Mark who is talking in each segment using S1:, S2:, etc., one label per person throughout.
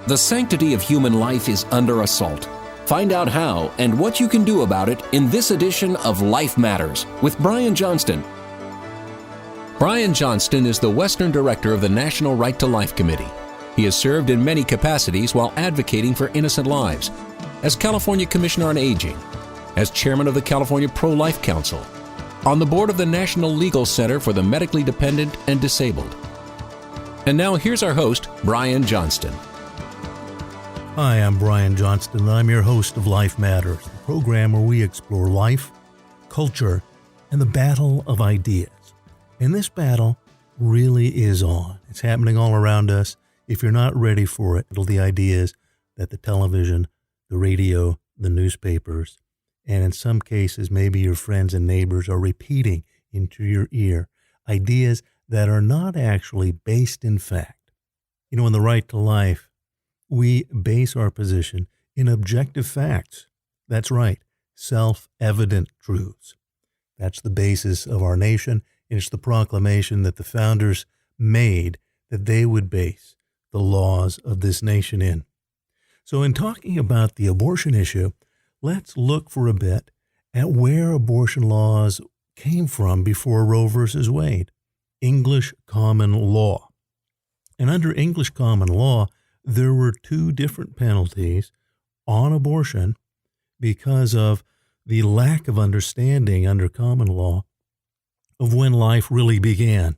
S1: The sanctity of human life is under assault. Find out how and what you can do about it in this edition of Life Matters with Brian Johnston. Brian Johnston is the Western Director of the National Right to Life Committee. He has served in many capacities while advocating for innocent lives, as California Commissioner on Aging, as Chairman of the California Pro-Life Council, on the board of the National Legal Center for the Medically Dependent and Disabled. And now here's our host, Brian Johnston.
S2: Hi, I'm Brian Johnston, and I'm your host of Life Matters, the program where we explore life, culture, and the battle of ideas. And this battle really is on. It's happening all around us. If you're not ready for it, the ideas that the television, the radio, the newspapers, and in some cases, maybe your friends and neighbors are repeating into your ear, ideas that are not actually based in fact. You know, in the right to life, we base our position in objective facts. That's right, self-evident truths. That's the basis of our nation, and it's the proclamation that the founders made that they would base the laws of this nation in. So in talking about the abortion issue, let's look for a bit at where abortion laws came from before Roe versus Wade. English common law. And under English common law, there were two different penalties on abortion because of the lack of understanding under common law of when life really began.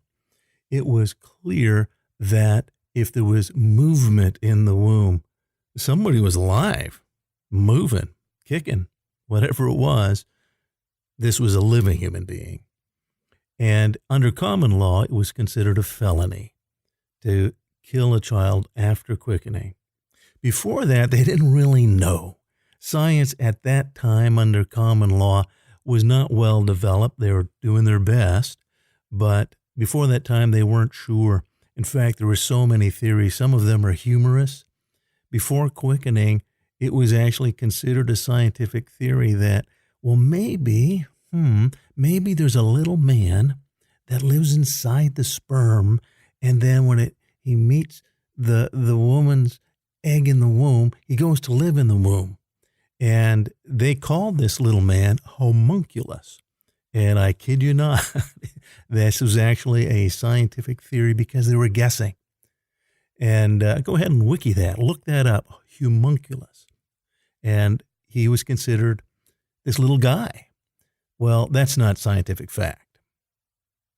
S2: It was clear that if there was movement in the womb, somebody was alive, moving, kicking, whatever it was, this was a living human being. And under common law, it was considered a felony to kill a child after quickening. Before that, they didn't really know. Science at that time under common law was not well developed. They were doing their best, but before that time, they weren't sure. In fact, there were so many theories. Some of them are humorous. Before quickening, it was actually considered a scientific theory that, well, maybe there's a little man that lives inside the sperm, and then when he meets the woman's egg in the womb, he goes to live in the womb. And they called this little man Homunculus. And I kid you not, this was actually a scientific theory because they were guessing. And go ahead and wiki that. Look that up, Homunculus. And he was considered this little guy. Well, that's not scientific fact.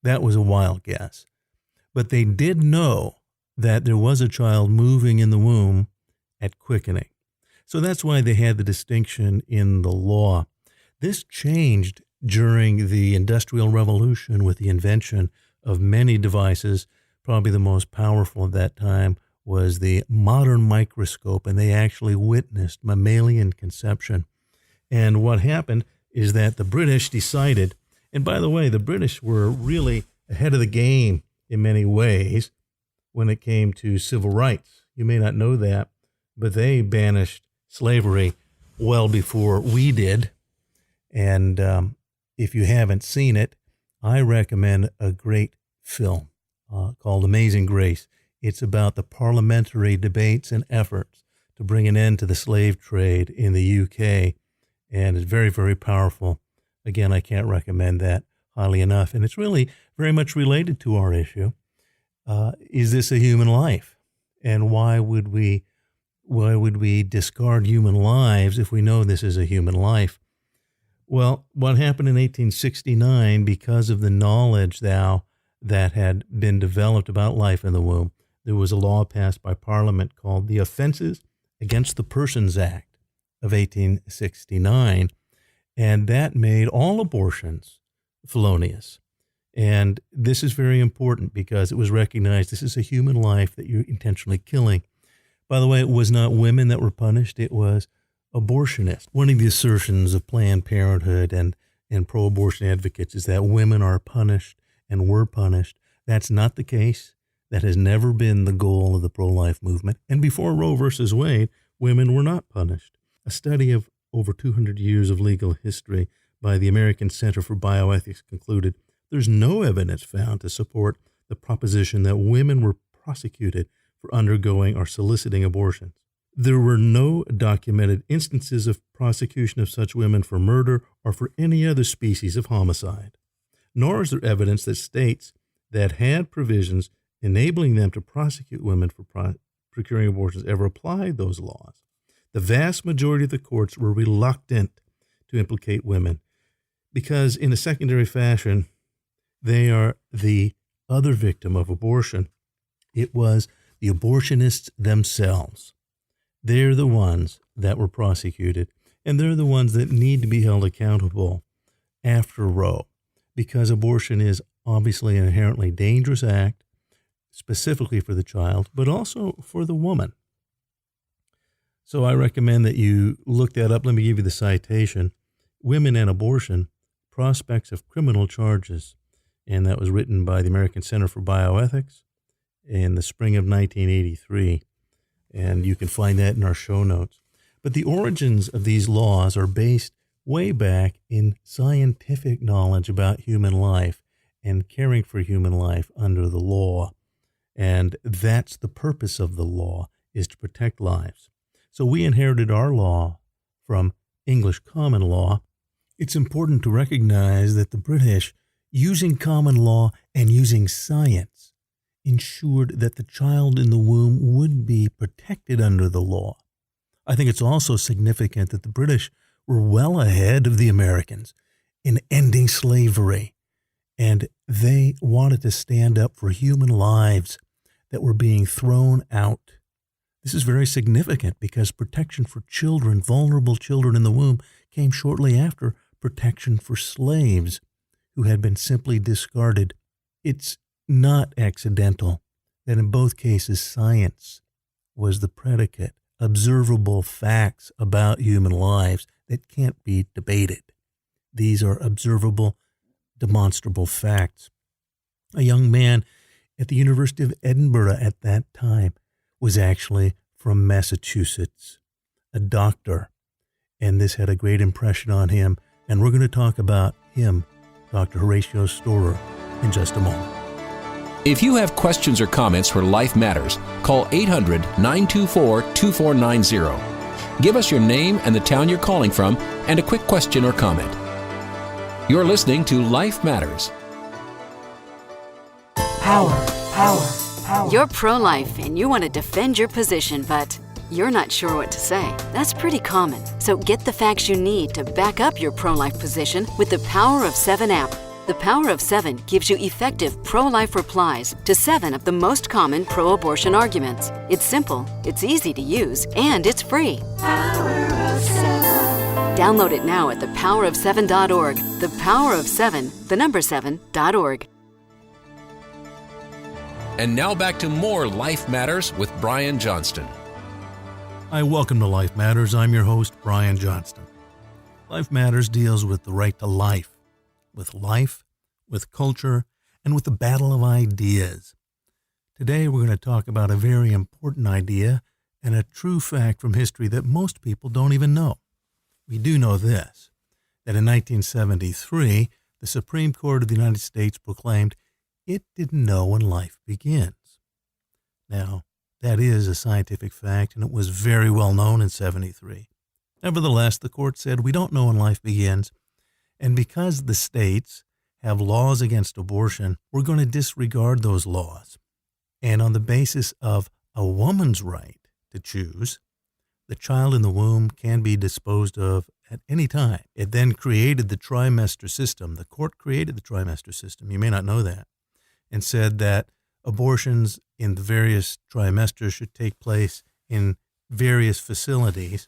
S2: That was a wild guess. But they did know that there was a child moving in the womb at quickening. So that's why they had the distinction in the law. This changed during the Industrial Revolution with the invention of many devices. Probably the most powerful at that time was the modern microscope, and they actually witnessed mammalian conception. And what happened is that the British decided, and by the way, the British were really ahead of the game in many ways when it came to civil rights. You may not know that, but they banished slavery well before we did. And if you haven't seen it, I recommend a great film called Amazing Grace. It's about the parliamentary debates and efforts to bring an end to the slave trade in the UK. And it's very, very powerful. Again, I can't recommend that highly enough. And it's really very much related to our issue. Is this a human life? And why would we discard human lives if we know this is a human life? Well, what happened in 1869, because of the knowledge that had been developed about life in the womb, there was a law passed by Parliament called the Offenses Against the Persons Act of 1869, and that made all abortions felonious. And this is very important because it was recognized this is a human life that you're intentionally killing. By the way, it was not women that were punished, it was abortionists. One of the assertions of Planned Parenthood and pro-abortion advocates is that women are punished and were punished. That's not the case. That has never been the goal of the pro-life movement. And before Roe versus Wade, women were not punished. A study of over 200 years of legal history by the American Center for Bioethics concluded there's no evidence found to support the proposition that women were prosecuted for undergoing or soliciting abortions. There were no documented instances of prosecution of such women for murder or for any other species of homicide. Nor is there evidence that states that had provisions enabling them to prosecute women for procuring abortions ever applied those laws. The vast majority of the courts were reluctant to implicate women because, in a secondary fashion, they are the other victim of abortion. It was the abortionists themselves. They're the ones that were prosecuted, and they're the ones that need to be held accountable after Roe, because abortion is obviously an inherently dangerous act, specifically for the child, but also for the woman. So I recommend that you look that up. Let me give you the citation. Women and Abortion, Prospects of Criminal Charges. And that was written by the American Center for Bioethics in the spring of 1983. And you can find that in our show notes. But the origins of these laws are based way back in scientific knowledge about human life and caring for human life under the law. And that's the purpose of the law, is to protect lives. So we inherited our law from English common law. It's important to recognize that the British, using common law and using science, ensured that the child in the womb would be protected under the law. I think it's also significant that the British were well ahead of the Americans in ending slavery, and they wanted to stand up for human lives that were being thrown out. This is very significant because protection for children, vulnerable children in the womb, came shortly after protection for slaves who had been simply discarded. It's not accidental that in both cases science was the predicate, observable facts about human lives that can't be debated. These are observable, demonstrable facts. A young man at the University of Edinburgh at that time was actually from Massachusetts, a doctor, and this had a great impression on him, and we're going to talk about him, Dr. Horatio Storer, in just a moment.
S1: If you have questions or comments for Life Matters, call 800-924-2490. Give us your name and the town you're calling from and a quick question or comment. You're listening to Life Matters.
S3: Power. You're pro-life and you want to defend your position, but you're not sure what to say. That's pretty common. So get the facts you need to back up your pro-life position with the Power of 7 app. The Power of 7 gives you effective pro-life replies to 7 of the most common pro-abortion arguments. It's simple, it's easy to use, and it's free. Power of 7. Download it now at thepowerof7.org. The Power of 7, the number 7.org.
S1: And now back to more Life Matters with Brian Johnston.
S2: Hi, welcome to Life Matters. I'm your host, Brian Johnston. Life Matters deals with the right to life, with culture, and with the battle of ideas. Today, we're going to talk about a very important idea and a true fact from history that most people don't even know. We do know this, that in 1973, the Supreme Court of the United States proclaimed it didn't know when life begins. Now, that is a scientific fact, and it was very well known in 73. Nevertheless, the court said we don't know when life begins, and because the states have laws against abortion, we're going to disregard those laws. And on the basis of a woman's right to choose, the child in the womb can be disposed of at any time. It then created the trimester system. The court created the trimester system. You may not know that. And said that abortions in the various trimesters should take place in various facilities.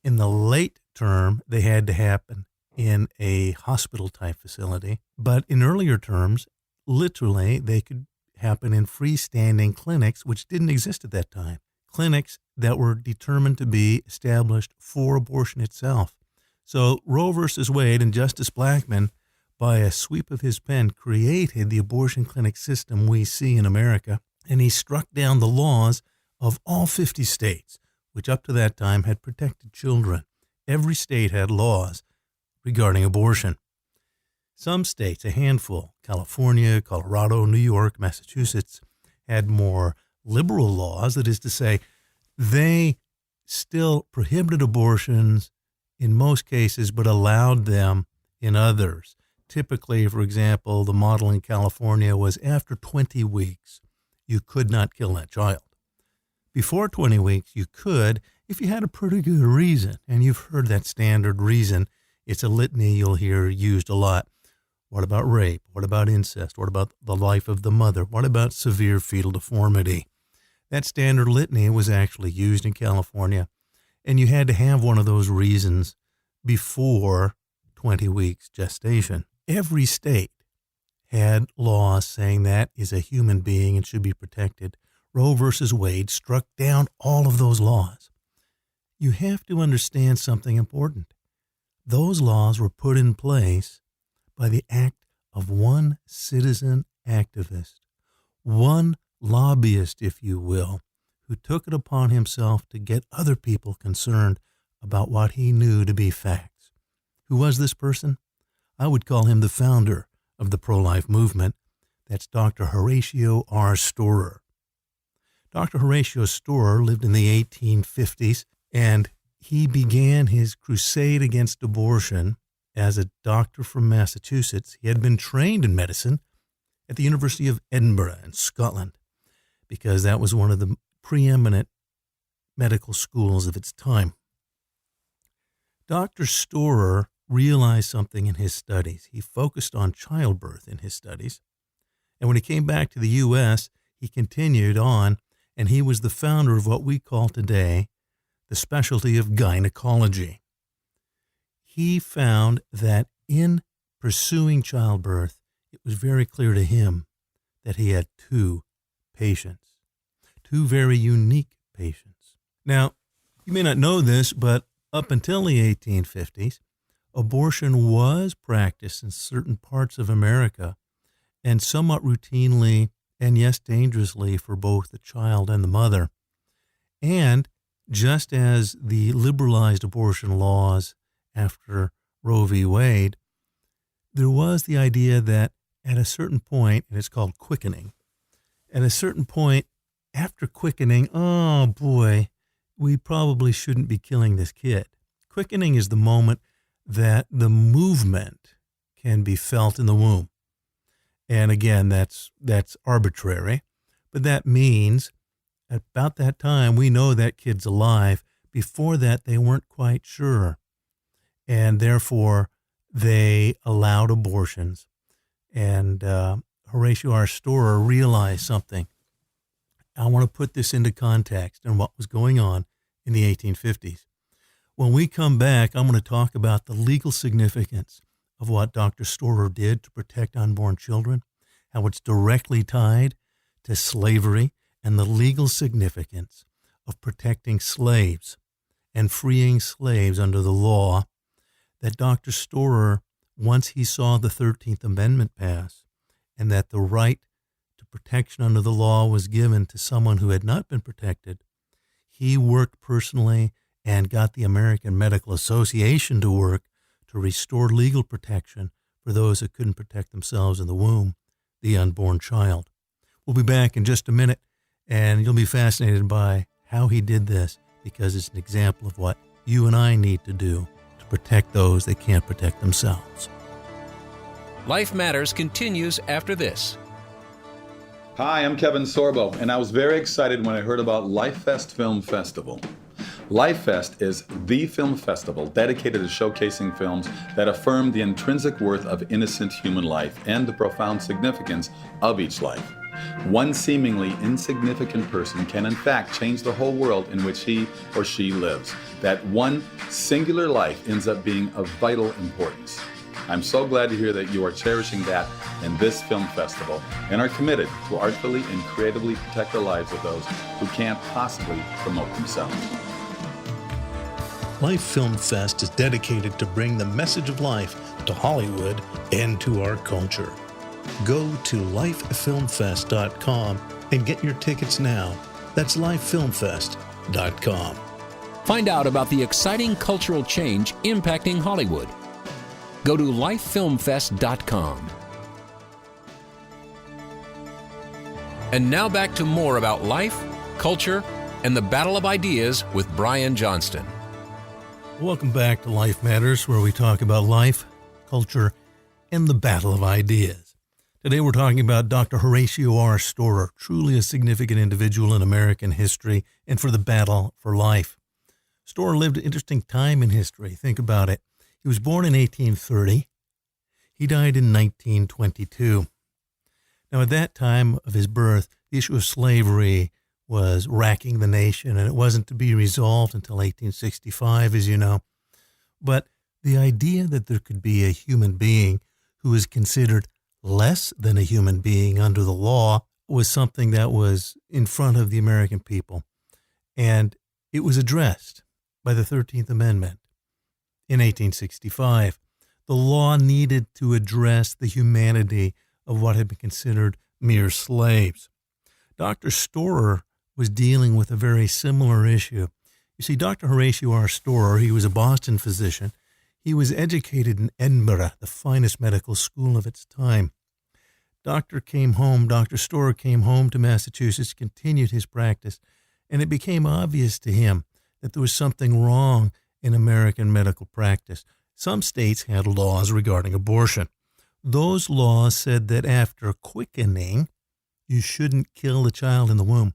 S2: In the late term, they had to happen in a hospital-type facility. But in earlier terms, literally, they could happen in freestanding clinics, which didn't exist at that time. Clinics that were determined to be established for abortion itself. So Roe versus Wade and Justice Blackmun, by a sweep of his pen, created the abortion clinic system we see in America, and he struck down the laws of all 50 states, which up to that time had protected children. Every state had laws regarding abortion. Some states, a handful, California, Colorado, New York, Massachusetts, had more liberal laws. That is to say, they still prohibited abortions in most cases, but allowed them in others. Typically, for example, the model in California was after 20 weeks, you could not kill that child. Before 20 weeks, you could if you had a pretty good reason. And you've heard that standard reason. It's a litany you'll hear used a lot. What about rape? What about incest? What about the life of the mother? What about severe fetal deformity? That standard litany was actually used in California, and you had to have one of those reasons before 20 weeks gestation. Every state had laws saying that is a human being and should be protected. Roe versus Wade struck down all of those laws. You have to understand something important. Those laws were put in place by the act of one citizen activist, one lobbyist, if you will, who took it upon himself to get other people concerned about what he knew to be facts. Who was this person? I would call him the founder of the pro-life movement. That's Dr. Horatio R. Storer. Dr. Horatio Storer lived in the 1850s, and he began his crusade against abortion as a doctor from Massachusetts. He had been trained in medicine at the University of Edinburgh in Scotland, because that was one of the preeminent medical schools of its time. Dr. Storer realized something in his studies. He focused on childbirth in his studies. And when he came back to the U.S., he continued on, and he was the founder of what we call today the specialty of gynecology. He found that in pursuing childbirth, it was very clear to him that he had two patients, two very unique patients. Now, you may not know this, but up until the 1850s, abortion was practiced in certain parts of America, and somewhat routinely and, yes, dangerously for both the child and the mother. And just as the liberalized abortion laws after Roe v. Wade, there was the idea that at a certain point, and it's called quickening, at a certain point after quickening, oh boy, we probably shouldn't be killing this kid. Quickening is the moment that the movement can be felt in the womb. And again, that's arbitrary, but that means at about that time, we know that kid's alive. Before that, they weren't quite sure. And therefore, they allowed abortions. And Horatio R. Storer realized something. I want to put this into context and what was going on in the 1850s. When we come back, I'm going to talk about the legal significance of what Dr. Storer did to protect unborn children, how it's directly tied to slavery, and the legal significance of protecting slaves and freeing slaves under the law that Dr. Storer, once he saw the 13th Amendment pass and that the right to protection under the law was given to someone who had not been protected, he worked personally and got the American Medical Association to work to restore legal protection for those that couldn't protect themselves in the womb, the unborn child. We'll be back in just a minute, and you'll be fascinated by how he did this, because it's an example of what you and I need to do to protect those that can't protect themselves.
S1: Life Matters continues after this.
S4: Hi, I'm Kevin Sorbo, and I was very excited when I heard about LifeFest Film Festival. LifeFest is the film festival dedicated to showcasing films that affirm the intrinsic worth of innocent human life and the profound significance of each life. One seemingly insignificant person can in fact change the whole world in which he or she lives. That one singular life ends up being of vital importance. I'm so glad to hear that you are cherishing that in this film festival and are committed to artfully and creatively protect the lives of those who can't possibly promote themselves.
S2: Life Film Fest is dedicated to bring the message of life to Hollywood and to our culture. Go to lifefilmfest.com and get your tickets now. That's lifefilmfest.com.
S1: Find out about the exciting cultural change impacting Hollywood. Go to lifefilmfest.com. And now back to more about life, culture, and the battle of ideas with Brian Johnston.
S2: Welcome back to Life Matters, where we talk about life, culture, and the battle of ideas. Today we're talking about Dr. Horatio R. Storer, truly a significant individual in American history and for the battle for life. Storer lived an interesting time in history. Think about it. He was born in 1830. He died in 1922. Now, at that time of his birth, the issue of slavery was racking the nation, and it wasn't to be resolved until 1865, as you know. But the idea that there could be a human being who was considered less than a human being under the law was something that was in front of the American people. And it was addressed by the 13th Amendment in 1865. The law needed to address the humanity of what had been considered mere slaves. Dr. Storer was dealing with a very similar issue. You see, Dr. Horatio R. Storer, he was a Boston physician. He was educated in Edinburgh, the finest medical school of its time. Dr. Storer came home to Massachusetts, continued his practice, and it became obvious to him that there was something wrong in American medical practice. Some states had laws regarding abortion. Those laws said that after quickening, you shouldn't kill the child in the womb.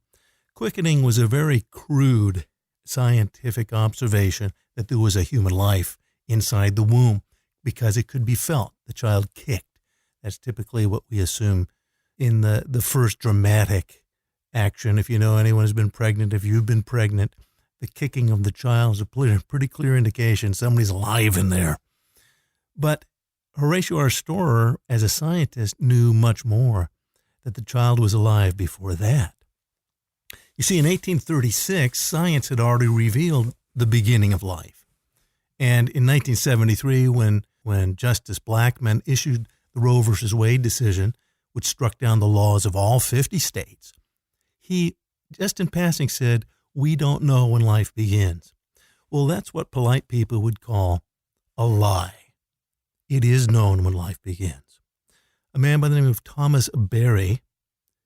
S2: Quickening was a very crude scientific observation that there was a human life inside the womb because it could be felt. The child kicked. That's typically what we assume in the first dramatic action. If you know anyone who's been pregnant, if you've been pregnant, the kicking of the child is a pretty clear indication somebody's alive in there. But Horatio R. Storer, as a scientist, knew much more, that the child was alive before that. You see, in 1836, science had already revealed the beginning of life. And in 1973, when Justice Blackmun issued the Roe v. Wade decision, which struck down the laws of all 50 states, he, just in passing, said, "We don't know when life begins." Well, that's what polite people would call a lie. It is known when life begins. A man by the name of Thomas Berry,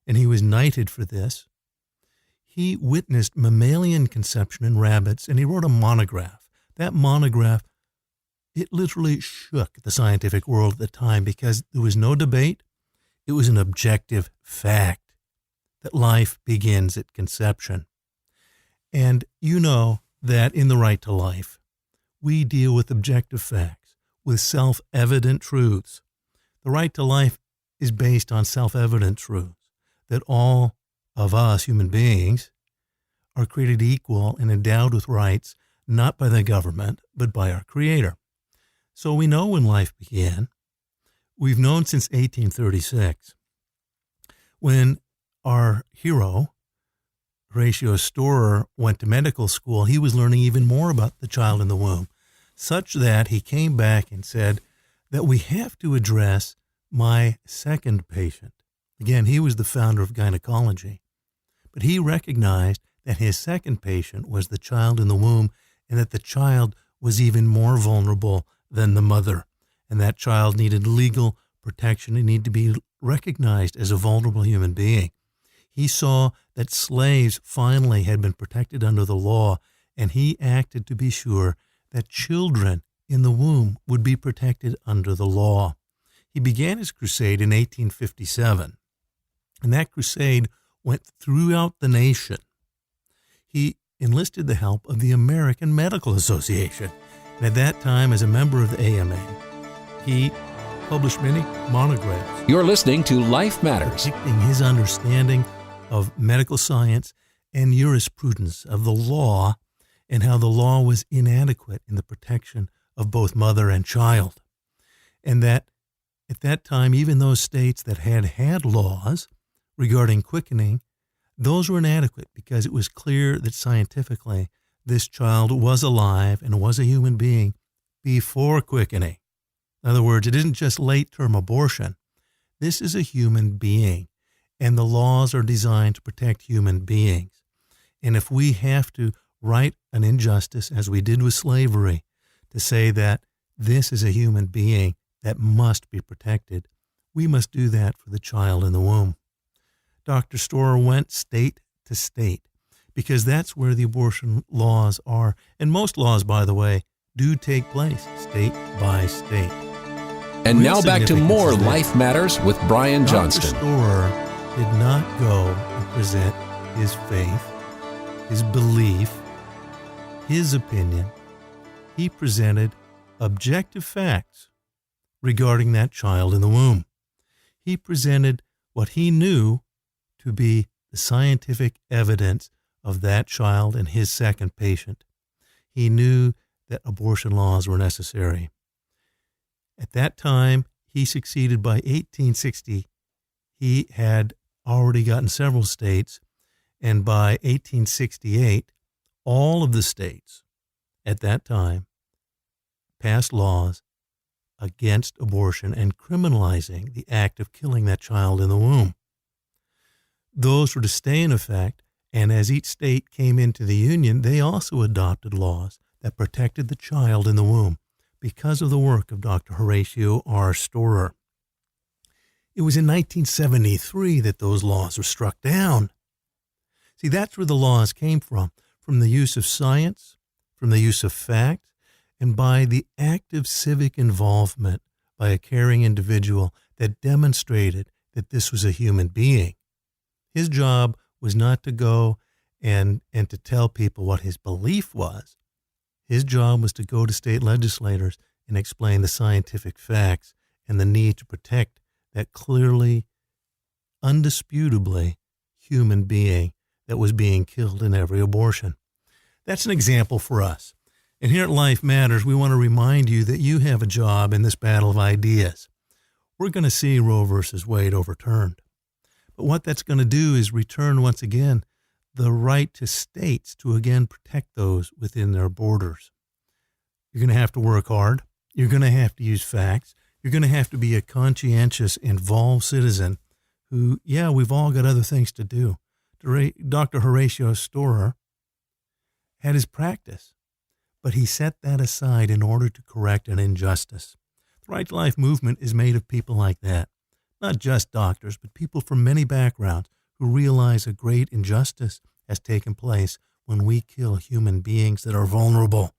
S2: and he was knighted for this, he witnessed mammalian conception in rabbits, and he wrote a monograph. That monograph, it literally shook the scientific world at the time because there was no debate. It was an objective fact that life begins at conception. And you know that in The Right to Life, we deal with objective facts, with self-evident truths. The right to life is based on self-evident truths, that all of us human beings are created equal and endowed with rights, not by the government, but by our Creator. So we know when life began. We've known since 1836. When our hero, Horatio Storer, went to medical school, he was learning even more about the child in the womb, such that he came back and said that we have to address my second patient. Again, he was the founder of gynecology, but he recognized that his second patient was the child in the womb and that the child was even more vulnerable than the mother, and that child needed legal protection and needed to be recognized as a vulnerable human being. He saw that slaves finally had been protected under the law, and he acted to be sure that children in the womb would be protected under the law. He began his crusade in 1857, and that crusade went throughout the nation. He enlisted the help of the American Medical Association, and at that time, as a member of the AMA, he published many monographs.
S1: You're listening to Life Matters,
S2: depicting his understanding of medical science and jurisprudence of the law, and how the law was inadequate in the protection of both mother and child. And that at that time, even those states that had laws regarding quickening, those were inadequate because it was clear that scientifically this child was alive and was a human being before quickening. In other words, it isn't just late-term abortion. This is a human being, and the laws are designed to protect human beings. And if we have to right an injustice, as we did with slavery, to say that this is a human being that must be protected, we must do that for the child in the womb. Dr. Storer went state to state because that's where the abortion laws are. And most laws, by the way, do take place state by state.
S1: And now back to more Life Matters with Brian Johnston.
S2: Dr. Storer did not go and present his faith, his belief, his opinion. He presented objective facts regarding that child in the womb. He presented what he knew to be the scientific evidence of that child and his second patient. He knew that abortion laws were necessary. At that time, he succeeded. By 1860. He had already gotten several states, and by 1868, all of the states at that time passed laws against abortion and criminalizing the act of killing that child in the womb. Those were to stay in effect, and as each state came into the Union, they also adopted laws that protected the child in the womb because of the work of Dr. Horatio R. Storer. It was in 1973 that those laws were struck down. See, that's where the laws came from the use of science, from the use of fact, and by the active civic involvement by a caring individual that demonstrated that this was a human being. His job was not to go and to tell people what his belief was. His job was to go to state legislators and explain the scientific facts and the need to protect that clearly, undisputably human being that was being killed in every abortion. That's an example for us. And here at Life Matters, we want to remind you that you have a job in this battle of ideas. We're going to see Roe versus Wade overturned. But what that's going to do is return once again the right to states to again protect those within their borders. You're going to have to work hard. You're going to have to use facts. You're going to have to be a conscientious, involved citizen who, yeah, we've all got other things to do. Dr. Horatio Storer had his practice, but he set that aside in order to correct an injustice. The Right to Life movement is made of people like that, not just doctors, but people from many backgrounds who realize a great injustice has taken place when we kill human beings that are vulnerable.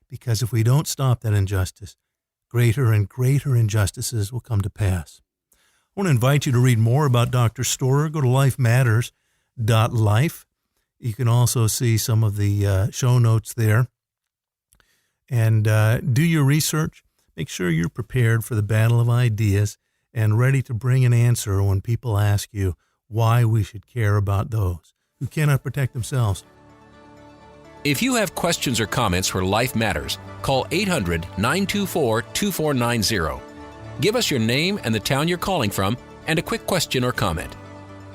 S2: Because if we don't stop that injustice, greater and greater injustices will come to pass. I want to invite you to read more about Dr. Storer. Go to lifematters.life. You can also see some of the show notes there. And do your research. Make sure you're prepared for the battle of ideas and ready to bring an answer when people ask you why we should care about those who cannot protect themselves.
S1: If you have questions or comments for Life Matters, call 800-924-2490. Give us your name and the town you're calling from and a quick question or comment.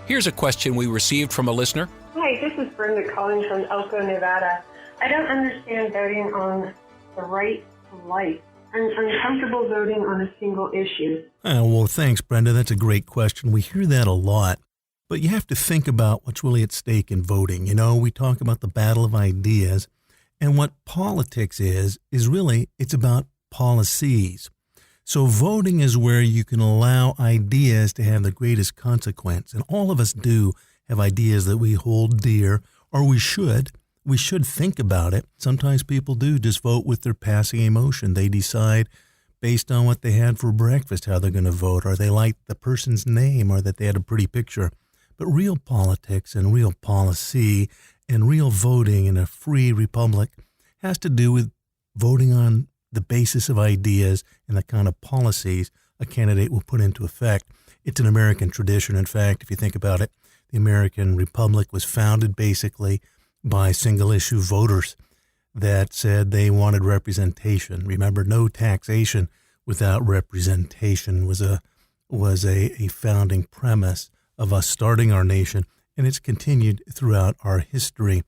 S1: Here's a question we received from a listener.
S5: Hi, this is Brenda calling from Elko, Nevada. I don't understand voting on the right to life. I'm uncomfortable voting on a single issue.
S2: Well, thanks, Brenda. That's a great question. We hear that a lot. But you have to think about what's really at stake in voting. You know, we talk about the battle of ideas, and what politics is really, it's about policies. So voting is where you can allow ideas to have the greatest consequence. And all of us do have ideas that we hold dear, or we should. We should think about it. Sometimes people do just vote with their passing emotion. They decide based on what they had for breakfast how they're going to vote, or they like the person's name, or that they had a pretty picture. But real politics and real policy and real voting in a free republic has to do with voting on the basis of ideas and the kind of policies a candidate will put into effect. It's an American tradition. In fact, if you think about it, the American Republic was founded basically by single-issue voters that said they wanted representation. Remember, no taxation without representation was a founding premise of us starting our nation, and it's continued throughout our history.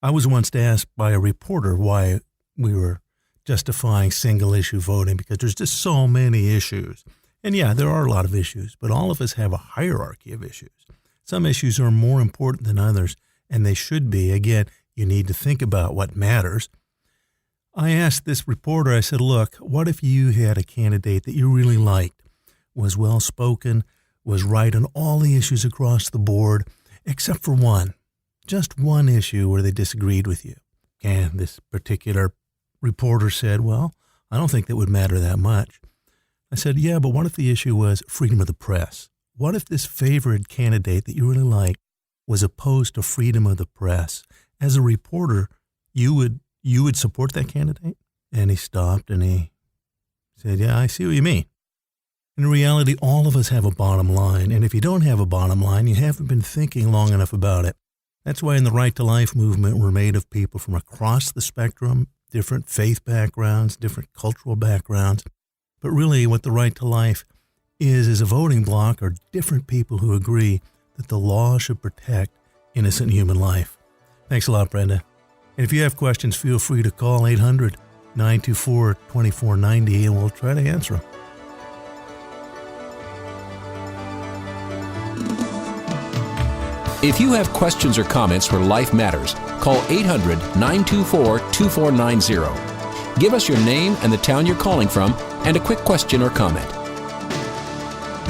S2: I was once asked by a reporter why we were justifying single-issue voting, because there's just so many issues. And yeah, there are a lot of issues, but all of us have a hierarchy of issues. Some issues are more important than others, and they should be. Again, you need to think about what matters. I asked this reporter, I said, look, what if you had a candidate that you really liked, was well-spoken, was right on all the issues across the board, except for one. Just one issue where they disagreed with you. And this particular reporter said, well, I don't think that would matter that much. I said, yeah, but what if the issue was freedom of the press? What if this favored candidate that you really like was opposed to freedom of the press? As a reporter, you would support that candidate? And he stopped and he said, yeah, I see what you mean. In reality, all of us have a bottom line. And if you don't have a bottom line, you haven't been thinking long enough about it. That's why in the Right to Life movement, we're made of people from across the spectrum, different faith backgrounds, different cultural backgrounds. But really what the Right to Life is a voting bloc or different people who agree that the law should protect innocent human life. Thanks a lot, Brenda. And if you have questions, feel free to call 800-924-2490 and we'll try to answer them.
S1: If you have questions or comments for Life Matters, call 800-924-2490. Give us your name and the town you're calling from and a quick question or comment.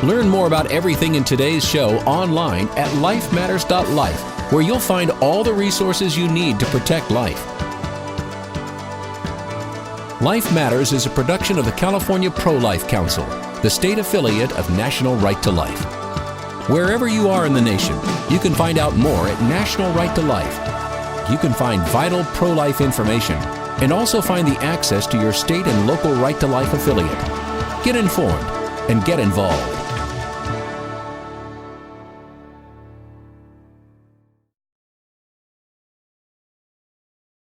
S1: Learn more about everything in today's show online at lifematters.life, where you'll find all the resources you need to protect life. Life Matters is a production of the California Pro-Life Council, the state affiliate of National Right to Life. Wherever you are in the nation, you can find out more at National Right to Life. You can find vital pro-life information and also find the access to your state and local Right to Life affiliate. Get informed and get involved.